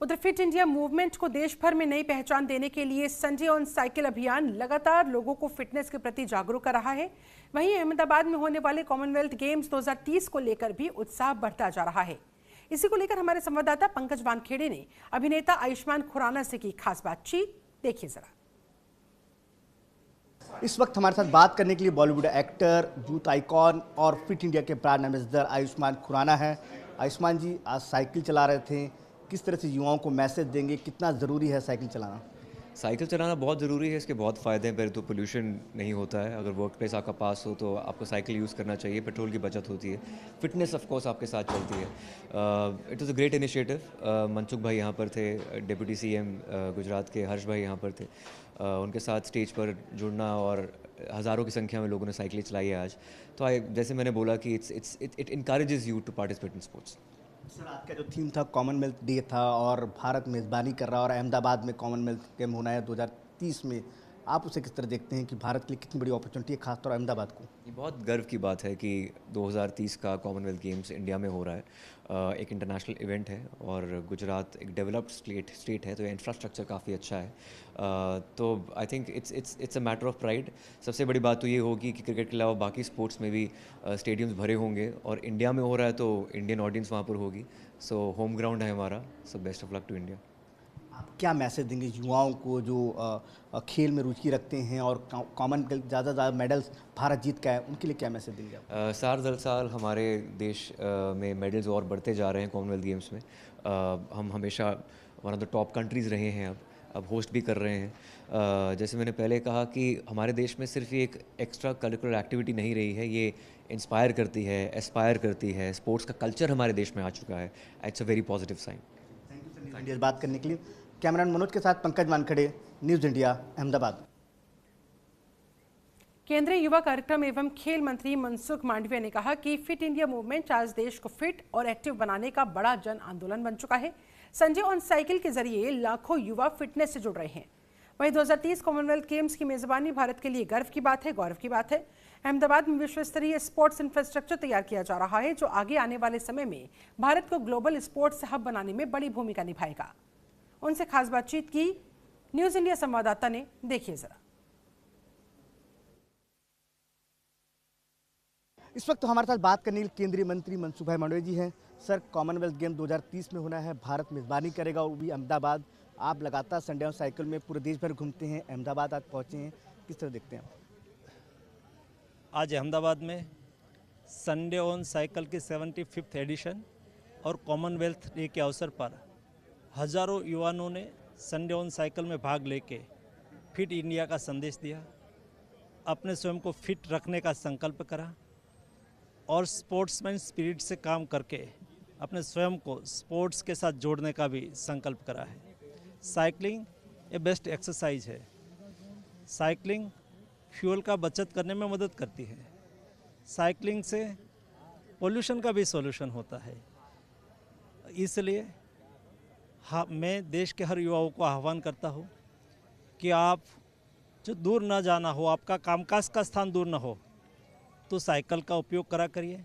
उधर fit India movement को देश भर में नई पहचान देने के लिए संडे ऑन साइकिल अभियान लगातार लोगों को फिटनेस के प्रति जागरूक कर रहा है। वहीं अहमदाबाद में होने वाले कॉमनवेल्थ गेम्स 2030 को लेकर भी उत्साह बढ़ता जा रहा है। इसी को लेकर हमारे संवाददाता पंकज वानखेड़े ने अभिनेता आयुष्मान खुराना से की खास बातचीत। देखिए जरा। इस वक्त हमारे साथ बात करने के लिए बॉलीवुड एक्टर, यूथ आइकॉन और फिट इंडिया के ब्रांड एम्बेसडर आयुष्मान खुराना है। आयुष्मान जी, आज साइकिल चला रहे थे, किस तरह से युवाओं को मैसेज देंगे, कितना ज़रूरी है साइकिल चलाना? साइकिल चलाना बहुत ज़रूरी है। इसके बहुत फ़ायदे हैं। पहले तो पोल्यूशन नहीं होता है। अगर वर्क प्लेस आपका पास हो तो आपको साइकिल यूज़ करना चाहिए। पेट्रोल की बचत होती है। फिटनेस ऑफ कोर्स आपके साथ चलती है। It was a great initiative. Mansukh भाई यहाँ पर थे, डिप्टी सीएम गुजरात के हर्ष भाई यहाँ पर थे। उनके साथ स्टेज पर जुड़ना और हज़ारों की संख्या में लोगों ने साइकिल चलाई है आज। तो जैसे मैंने बोला कि it encourages you to participate in sports. Sir, आपका जो थीम था कॉमनवेल्थ डे था और भारत मेज़बानी कर रहा है और अहमदाबाद में कॉमनवेल्थ गेम होना है 2030 में, आप उसे किस तरह देखते हैं कि भारत के लिए कितनी बड़ी अपॉर्चुनिटी है, खासतौर अहमदाबाद को? ये बहुत गर्व की बात है कि 2030 का कॉमनवेल्थ गेम्स इंडिया में हो रहा है। एक इंटरनेशनल इवेंट है और गुजरात एक डेवलप्ड स्टेट है, तो इंफ्रास्ट्रक्चर काफ़ी अच्छा है। तो I think it's a matter of pride. सबसे बड़ी बात तो ये होगी कि क्रिकेट के अलावा बाकी स्पोर्ट्स में भी स्टेडियम्स भरे होंगे और इंडिया में हो रहा है तो इंडियन ऑडियंस वहाँ पर होगी। सो होम ग्राउंड है हमारा। So best of luck to India. आप क्या मैसेज देंगे युवाओं को जो खेल में रुचि रखते हैं और कॉमनवेल्थ ज़्यादा मेडल्स भारत जीत का है, उनके लिए क्या मैसेज देंगे आप? साल दर साल हमारे देश में मेडल्स और बढ़ते जा रहे हैं कॉमनवेल्थ गेम्स में। हम हमेशा one of the top countries रहे हैं, अब होस्ट भी कर रहे हैं। जैसे मैंने पहले कहा कि हमारे देश में सिर्फ ये एक एक्स्ट्रा करिकुलर एक्टिविटी नहीं रही है, ये इंस्पायर करती है, एस्पायर करती है। स्पोर्ट्स का कल्चर हमारे देश में आ चुका है। It's a very positive sign. Thank you sir India बात करने के लिए। कैमरामैन मनोज के साथ पंकज वानखेड़े, न्यूज़ इंडिया, अहमदाबाद। केंद्रीय युवा कार्यक्रम एवं खेल मंत्री मनसुख मांडविया ने कहा कि फिट इंडिया मूवमेंट आज देश को फिट और एक्टिव बनाने का बड़ा जन आंदोलन बन चुका है। संडे ऑन साइकिल के जरिए लाखों युवा फिटनेस से जुड़ रहे हैं। वहीं 2030 कॉमनवेल्थ गेम्स की मेजबानी भारत के लिए गर्व की बात है, गौरव की बात है। अहमदाबाद में विश्व स्तरीय स्पोर्ट्स इंफ्रास्ट्रक्चर तैयार किया जा रहा है, जो आगे आने वाले समय में भारत को ग्लोबल स्पोर्ट्स हब बनाने में बड़ी भूमिका निभाएगा। उनसे खास बातचीत की न्यूज़ इंडिया संवाददाता ने। देखिए जरा। इस वक्त तो हमारे साथ बात करने के लिए केंद्रीय मंत्री मनसुख भाई मांडविया जी हैं। सर, कॉमनवेल्थ गेम 2030 में होना है, भारत मेज़बानी करेगा, वो भी अहमदाबाद। आप लगातार संडे ऑन साइकिल में पूरे देश भर घूमते हैं, अहमदाबाद आज पहुँचे हैं, किस तरह देखते हैं? आज अहमदाबाद में संडे ऑन साइकिल की 75th एडिशन और कॉमनवेल्थ डे के अवसर पर हजारों युवाओं ने संडे ऑन साइकिल में भाग लेके फिट इंडिया का संदेश दिया, अपने स्वयं को फिट रखने का संकल्प करा और स्पोर्ट्समैन स्पिरिट से काम करके अपने स्वयं को स्पोर्ट्स के साथ जोड़ने का भी संकल्प करा है। साइकिलिंग ए बेस्ट एक्सरसाइज है। साइकिलिंग फ्यूल का बचत करने में मदद करती है। साइकिलिंग से पोल्यूशन का भी सॉल्यूशन होता है। इसलिए हाँ, मैं देश के हर युवाओं को आह्वान करता हूँ कि आप जो दूर ना जाना हो, आपका कामकाज का स्थान दूर ना हो, तो साइकिल का उपयोग करा करिए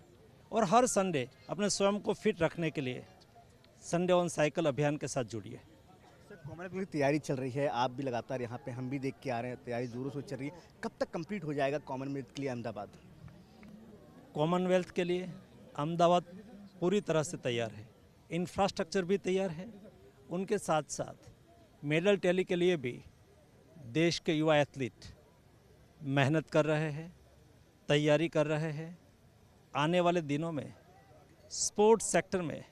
और हर संडे अपने स्वयं को फिट रखने के लिए संडे ऑन साइकिल अभियान के साथ जुड़िए। सर, कॉमनवेल्थ की तैयारी चल रही है, आप भी लगातार यहाँ पे, हम भी देख के आ रहे हैं, तैयारी जोरों से चल रही है। कब तक कंप्लीट हो जाएगा कॉमनवेल्थ के लिए अहमदाबाद? कॉमनवेल्थ के लिए अहमदाबाद पूरी तरह से तैयार है। इंफ्रास्ट्रक्चर भी तैयार है। उनके साथ साथ मेडल टैली के लिए भी देश के युवा एथलीट मेहनत कर रहे हैं, तैयारी कर रहे हैं। आने वाले दिनों में स्पोर्ट्स सेक्टर में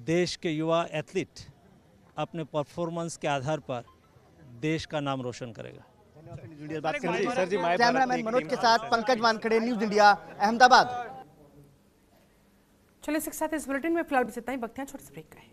देश के युवा एथलीट अपने परफॉर्मेंस के आधार पर देश का नाम रोशन करेगा। कैमरामैन मनोज के साथ पंकज वानखेड़े, न्यूज़ इंडिया, अहमदाबाद। चलिए इसके साथ इस बुलेटिन में फिलहाल बस इतना ही। वक्त है छोटे से ब्रेक का है।